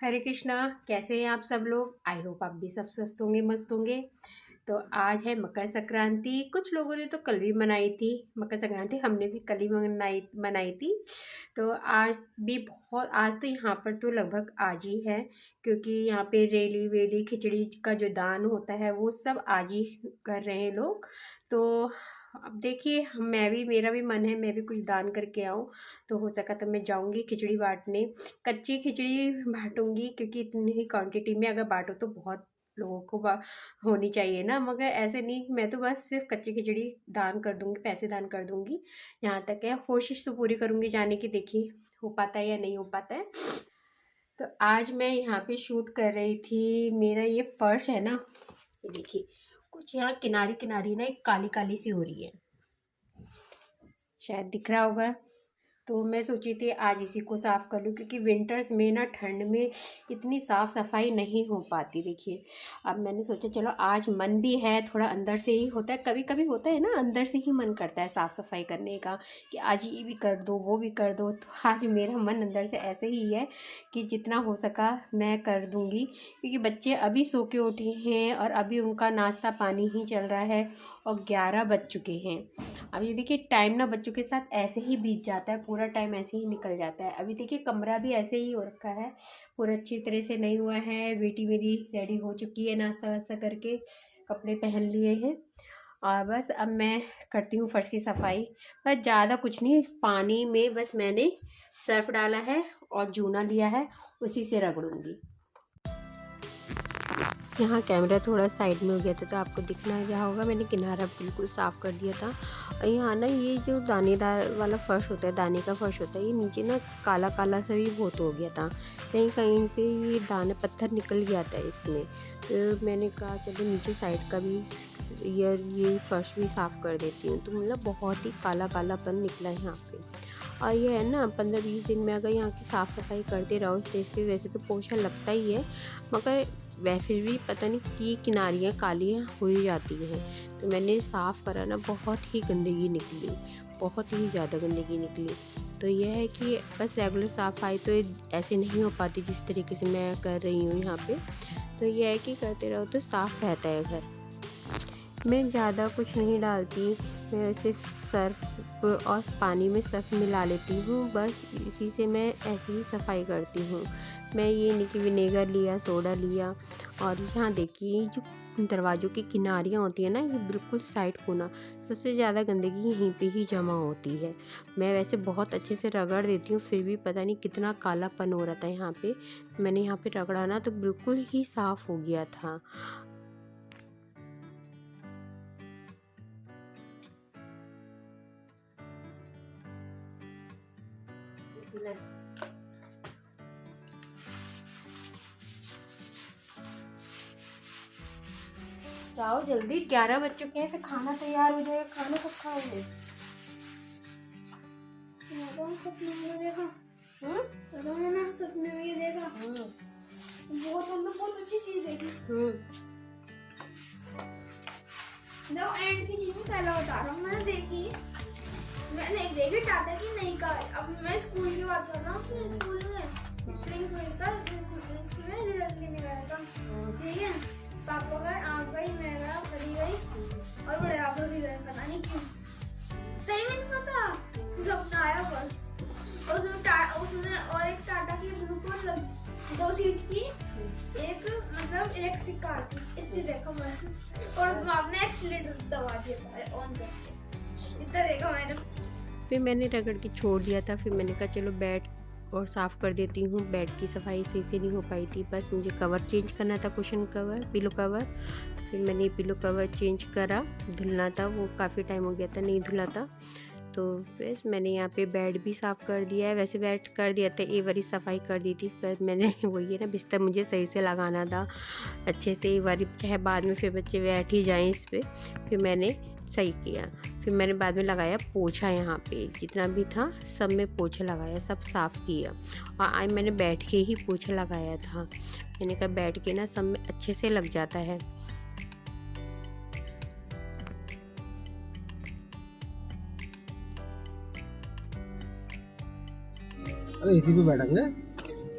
हरे कृष्णा। कैसे हैं आप सब लोग? आई होप आप भी सब स्वस्थ होंगे, मस्त होंगे। तो आज है मकर संक्रांति। कुछ लोगों ने तो कल भी मनाई थी मकर संक्रांति, हमने भी कल ही मनाई मनाई थी। तो आज भी बहुत, आज तो यहाँ पर तो लगभग आज ही है, क्योंकि यहाँ पे रेली वेली खिचड़ी का जो दान होता है वो सब आज ही कर रहे हैं लोग। तो अब देखिए, मैं भी, मेरा भी मन है मैं भी कुछ दान करके आऊँ। तो हो सका तो मैं जाऊँगी खिचड़ी बांटने। कच्ची खिचड़ी बांटूंगी, क्योंकि इतनी ही क्वांटिटी में अगर बांटो तो बहुत लोगों को होनी चाहिए ना, मगर ऐसे नहीं, मैं तो बस सिर्फ कच्ची खिचड़ी दान कर दूंगी, पैसे दान कर दूंगी। यहाँ तक है, कोशिश तो पूरी करूंगी जाने की, देखिए हो पाता है या नहीं हो पाता है। तो आज मैं यहाँ पे शूट कर रही थी। मेरा ये फर्श है ना, ये देखिए, कुछ यहाँ किनारी किनारी ना एक काली काली सी हो रही है, शायद दिख रहा होगा। तो मैं सोची थी आज इसी को साफ़ कर लूँ, क्योंकि विंटर्स में ना ठंड में इतनी साफ़ सफाई नहीं हो पाती। देखिए, अब मैंने सोचा चलो आज मन भी है, थोड़ा अंदर से ही होता है, कभी कभी होता है ना, अंदर से ही मन करता है साफ़ सफाई करने का, कि आज ये भी कर दो वो भी कर दो। तो आज मेरा मन अंदर से ऐसे ही है कि जितना हो सका मैं कर दूँगी, क्योंकि बच्चे अभी सो के उठे हैं और अभी उनका नाश्ता पानी ही चल रहा है और 11 बज चुके हैं। अब ये देखिए, टाइम ना बच्चों के साथ ऐसे ही बीत जाता है, पूरा टाइम ऐसे ही निकल जाता है। अभी देखिए, कमरा भी ऐसे ही हो रखा है, पूरा अच्छी तरह से नहीं हुआ है। बेटी मेरी रेडी हो चुकी है, नाश्ता वास्ता करके कपड़े पहन लिए हैं, और बस अब मैं करती हूँ फर्श की सफाई। बस ज़्यादा कुछ नहीं, पानी में बस मैंने सर्फ डाला है और जूना लिया है, उसी से रगड़ूंगी। यहाँ कैमरा थोड़ा साइड में हो गया था तो आपको दिखना क्या होगा, मैंने किनारा बिल्कुल साफ़ कर दिया था। और यहाँ ना ये जो दानेदार वाला फर्श होता है, दाने का फर्श होता है, ये नीचे ना काला काला सा भी बहुत हो गया था, कहीं कहीं से ये दाने पत्थर निकल गया था इसमें। तो मैंने कहा चलो नीचे साइड का भी ये फर्श भी साफ़ कर देती हूँ। तो मतलब बहुत ही काला कालापन निकला है यहाँ पे। और ये है ना, 15-20 दिन में अगर यहाँ की साफ़ सफाई करते रहो इस तरह से, वैसे तो पोछा लगता ही है, मगर वैसे भी पता नहीं कि किनारियाँ काली हो ही जाती हैं। तो मैंने साफ़ करा ना, बहुत ही गंदगी निकली, बहुत ही ज़्यादा गंदगी निकली। तो यह है कि बस रेगुलर सफाई तो ऐसे नहीं हो पाती जिस तरीके से मैं कर रही हूँ यहाँ पे। तो यह है कि करते रहो तो साफ़ रहता है घर। मैं ज़्यादा कुछ नहीं डालती, मैं सिर्फ सर्फ और पानी में सर्फ मिला लेती हूँ, बस इसी से मैं ऐसे ही सफाई करती हूँ। मैं ये नहीं कि विनेगर लिया, सोडा लिया। और यहाँ देखिए, जो दरवाज़ों की किनारियाँ होती है ना, ये बिल्कुल साइड कोना, सबसे ज़्यादा गंदगी यहीं पे ही जमा होती है। मैं वैसे बहुत अच्छे से रगड़ देती हूँ, फिर भी पता नहीं कितना कालापन हो रहा था यहाँ पे। मैंने यहाँ पे रगड़ा ना तो बिल्कुल ही साफ़ हो गया था। जाओ जल्दी, 11 बज चुके हैं, फिर खाना तैयार हो जाएगा। खाना कब खाओगे? सपने में देखा। मैंने सपने में ये देखा। बहुत अच्छी चीज है। जब एंड की चीज पहला बता रहा हूँ, मैंने देखी, मैंने एक देखी टाटा की नई कार। अब मैं स्कूल की बात कर रहा हूँ। स्कूल में स्प्रिंग में रिजल्ट लेने गया था, ठीक है। पापा का आँख गई, मेरा पड़ी गई, और बड़े आप भी गए, पता नहीं क्यों, सही में नहीं पता, सपना आया बस। उसमें और एक टाटा की बिल्कुल 2 सीट की एक, मतलब इलेक्ट्रिक कार थी, इतनी देखा बस। और उसमें आपने एक्सीलेटर दबा दिया था ऑन करके, इतना देखा मैंने। फिर मैंने रगड़ के छोड़ दिया था। फिर मैंने कहा चलो बेड और साफ़ कर देती हूँ। बेड की सफाई सही से नहीं हो पाई थी, बस मुझे कवर चेंज करना था, कुशन कवर, पिलो कवर। फिर मैंने पिलो कवर चेंज करा, धुलना था, वो काफ़ी टाइम हो गया था नहीं धुला था। तो फिर मैंने यहाँ पे बेड भी साफ़ कर दिया है, वैसे बेड कर दिया था, एक बारी सफाई कर दी थी। फिर मैंने वही है ना, बिस्तर मुझे सही से लगाना था अच्छे से, एक बारी, चाहे बाद में फिर बच्चे बैठ ही जाएँ इस पर। फिर मैंने सही किया। फिर मैंने बाद में लगाया पोछा, यहाँ पे जितना भी था सब में पोछा लगाया, सब साफ़ किया। और आज मैंने बैठ के ही पोछा लगाया था, मैंने कहा बैठ के ना सब में अच्छे से लग जाता है। अरे इसी पे बैठेंगे।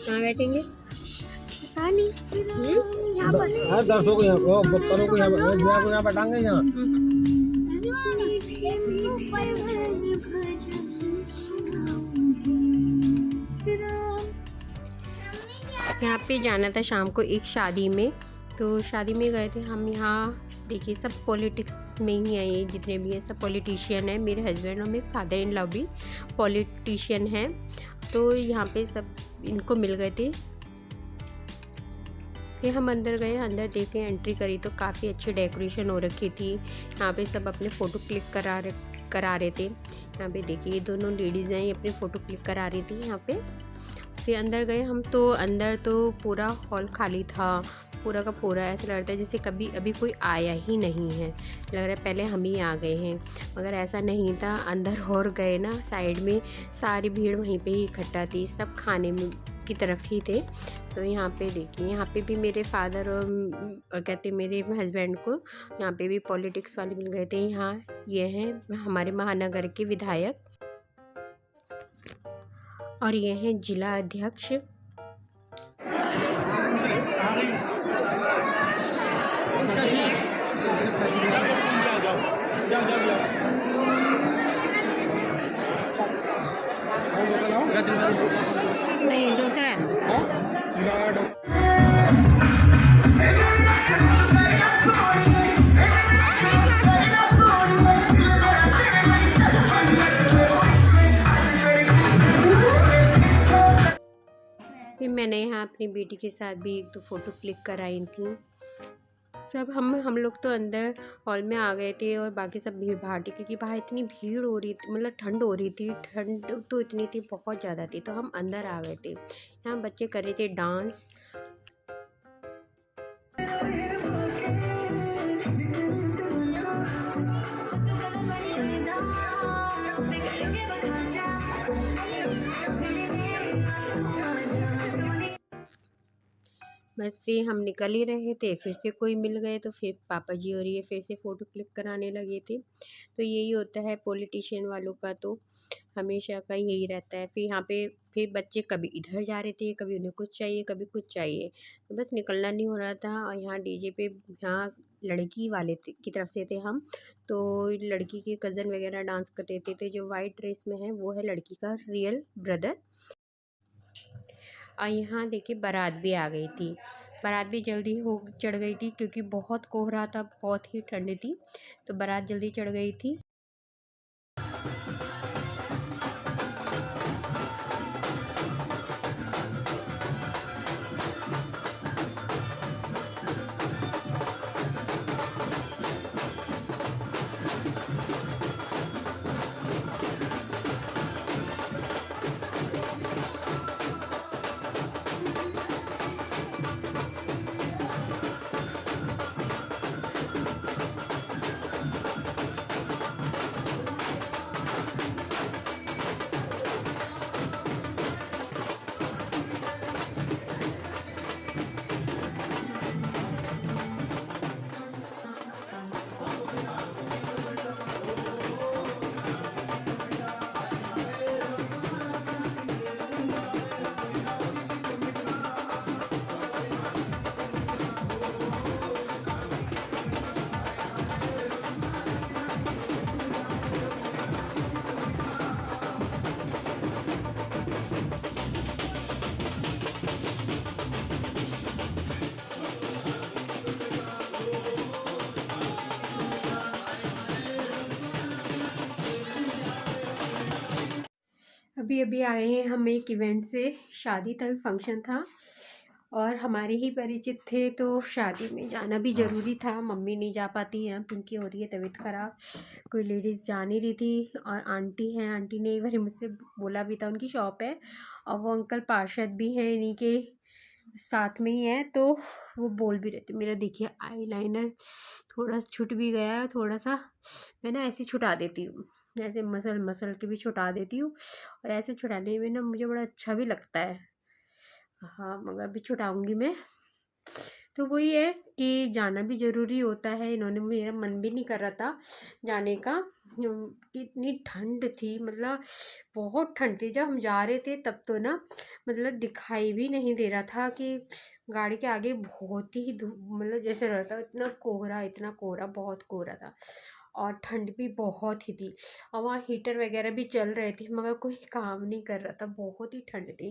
हाँ बैठेंगे। पता नहीं यहाँ पर दर्शकों को यहाँ बच्चों को यहाँ पर टांगे यहाँ। यहाँ पे जाना था शाम को एक शादी में, तो शादी में गए थे हम। यहाँ देखिए सब पॉलिटिक्स में ही है, ये जितने भी हैं सब पॉलिटिशियन है। मेरे हस्बैंड और मेरे फादर इन लॉ भी पॉलिटिशियन हैं, तो यहाँ पे सब इनको मिल गए थे। फिर हम अंदर गए, अंदर देखे, एंट्री करी तो काफ़ी अच्छी डेकोरेशन हो रखी थी। यहाँ पे सब अपने फ़ोटो क्लिक करा रहे थे। यहाँ पे देखिए ये दोनों लेडीज़ हैं, ये अपनी फ़ोटो क्लिक करा रही थी यहाँ पे। फिर अंदर गए हम, तो अंदर तो पूरा हॉल खाली था, पूरा का पूरा। ऐसा लग रहा है जैसे कभी अभी कोई आया ही नहीं है, लग रहा है पहले हम ही आ गए हैं, मगर ऐसा नहीं था। अंदर और गए ना, साइड में सारी भीड़ वहीं पे ही इकट्ठा थी, सब खाने में की तरफ ही थे। तो यहाँ पे देखिए, यहाँ पे भी मेरे फादर और कहते मेरे हस्बैंड को यहाँ पे भी पॉलिटिक्स वाले मिल गए थे। यहाँ ये हैं हमारे महानगर के विधायक और ये हैं जिला अध्यक्ष। नहीं दूसरा है। फिर मैंने यहाँ अपनी बेटी के साथ भी एक दो फ़ोटो क्लिक कराई थी। सब हम लोग तो अंदर हॉल में आ गए थे और बाकी सब भीड़ भाड़ थी, क्योंकि बाहर इतनी भीड़ हो रही थी, मतलब ठंड हो रही थी, ठंड तो इतनी थी, बहुत ज़्यादा थी, तो हम अंदर आ गए थे। यहाँ बच्चे कर रहे थे डांस। बस फिर हम निकल ही रहे थे, फिर से कोई मिल गए, तो फिर पापा जी और ये फिर से फ़ोटो क्लिक कराने लगे थे। तो यही होता है पॉलिटिशियन वालों का, तो हमेशा का यही रहता है। फिर यहाँ पे फिर बच्चे कभी इधर जा रहे थे, कभी उन्हें कुछ चाहिए, कभी कुछ चाहिए, तो बस निकलना नहीं हो रहा था। और यहाँ डीजे पे यहाँ लड़की वाले की तरफ से थे हम, तो लड़की के कज़न वगैरह डांस कर रहे थे। जो वाइट ड्रेस में है वो है लड़की का रियल ब्रदर। और यहाँ देखिए बारात भी आ गई थी। बारात भी जल्दी हो चढ़ गई थी, क्योंकि बहुत कोहरा था, बहुत ही ठंड थी, तो बारात जल्दी चढ़ गई थी। अभी अभी आए हैं हम एक इवेंट से, शादी था, फंक्शन था, और हमारे ही परिचित थे, तो शादी में जाना भी ज़रूरी था। मम्मी नहीं जा पाती हैं, उनकी हो रही है तबीयत ख़राब, कोई लेडीज़ जा नहीं रही थी। और आंटी हैं, आंटी ने एक बार मुझसे बोला भी था, उनकी शॉप है, और वो अंकल पार्षद भी हैं, इन्हीं के साथ में ही है, तो वो बोल भी रहे थे। मेरा देखिए आईलाइनर थोड़ा छूट भी गया है, थोड़ा सा मैं ना ऐसे छुटा देती हूँ, ऐसे मसल के भी छुटा देती हूँ, और ऐसे छुटाने में ना मुझे बड़ा अच्छा भी लगता है। हाँ, मगर अभी छुटाऊँगी मैं। तो वही है कि जाना भी ज़रूरी होता है। इन्होंने, मेरा मन भी नहीं कर रहा था जाने का। इतनी ठंड थी, मतलब बहुत ठंड थी। जब हम जा रहे थे तब तो ना, मतलब दिखाई भी नहीं दे रहा था कि गाड़ी के आगे बहुत ही धूप, मतलब जैसे रहता, इतना कोहरा, इतना कोहरा, बहुत कोहरा था। और ठंड भी बहुत ही थी। और वहाँ हीटर वगैरह भी चल रहे थे, मगर कोई काम नहीं कर रहा था, बहुत ही ठंड थी।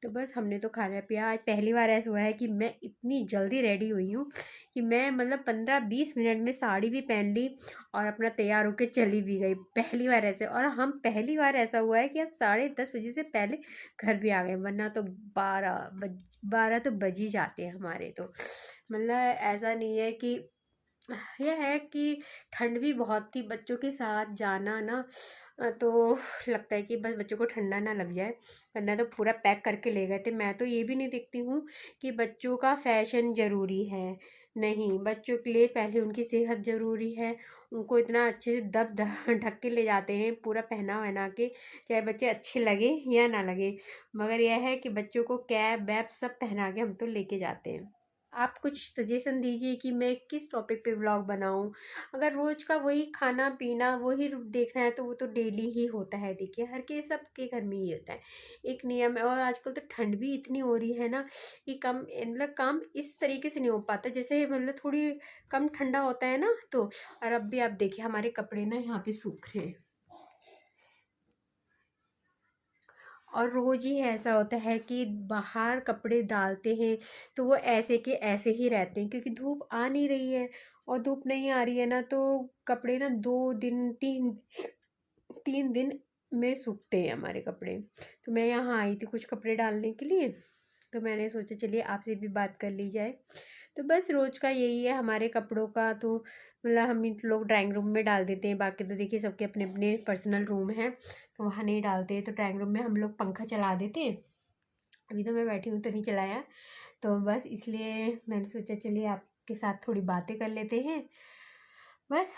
तो बस हमने तो खाया पिया। आज पहली बार ऐसा हुआ है कि मैं इतनी जल्दी रेडी हुई हूँ कि मैं, मतलब 15-20 मिनट में साड़ी भी पहन ली और अपना तैयार होकर चली भी गई। पहली बार ऐसे, और हम पहली बार ऐसा हुआ है कि अब 10:30 बजे से पहले घर भी आ गए, वरना तो 12 तो बज ही जाते हैं हमारे तो। मतलब ऐसा नहीं है कि, यह है कि ठंड भी बहुत थी, बच्चों के साथ जाना ना, तो लगता है कि बस बच्चों को ठंडा ना लग जाए, वरना तो पूरा पैक करके ले गए थे। मैं तो ये भी नहीं देखती हूँ कि बच्चों का फैशन ज़रूरी है, नहीं, बच्चों के लिए पहले उनकी सेहत ज़रूरी है। उनको इतना अच्छे से दब ढक के ले जाते हैं, पूरा पहना वहना के, चाहे बच्चे अच्छे लगे या ना लगे, मगर यह है कि बच्चों को कैप वैप सब पहना के हम तो लेके जाते हैं। आप कुछ सजेशन दीजिए कि मैं किस टॉपिक पे व्लॉग बनाऊं। अगर रोज़ का वही खाना पीना वही देखना है तो वो तो डेली ही होता है। देखिए, हर के सबके घर में ही होता है, एक नियम है। और आजकल तो ठंड भी इतनी हो रही है ना कि कम, मतलब काम इस तरीके से नहीं हो पाता जैसे, मतलब थोड़ी कम ठंडा होता है ना तो। और अब भी आप देखिए, हमारे कपड़े ना यहाँ पे सूख रहे हैं। और रोज़ ही ऐसा होता है कि बाहर कपड़े डालते हैं तो वो ऐसे के ऐसे ही रहते हैं, क्योंकि धूप आ नहीं रही है। और धूप नहीं आ रही है ना तो कपड़े ना 2 दिन, 3 दिन में सूखते हैं हमारे कपड़े। तो मैं यहाँ आई थी कुछ कपड़े डालने के लिए, तो मैंने सोचा चलिए आपसे भी बात कर ली जाए। तो बस रोज़ का यही है हमारे कपड़ों का तो, मतलब हम लोग ड्राइंग रूम में डाल देते हैं। बाकी तो देखिए सबके अपने अपने पर्सनल रूम हैं, तो वहाँ नहीं डालते। तो ड्राइंग रूम में हम लोग पंखा चला देते हैं। अभी तो मैं बैठी हूँ तो नहीं चलाया, तो बस इसलिए मैंने सोचा चलिए आपके साथ थोड़ी बातें कर लेते हैं। बस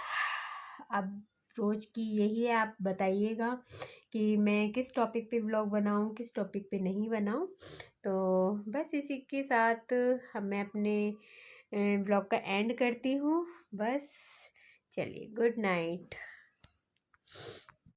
अब रोज़ की यही है, आप बताइएगा कि मैं किस टॉपिक पे व्लॉग बनाऊँ, किस टॉपिक पे नहीं बनाऊँ। तो बस इसी के साथ हम, मैं अपने व्लॉग का एंड करती हूँ। बस चलिए, गुड नाइट।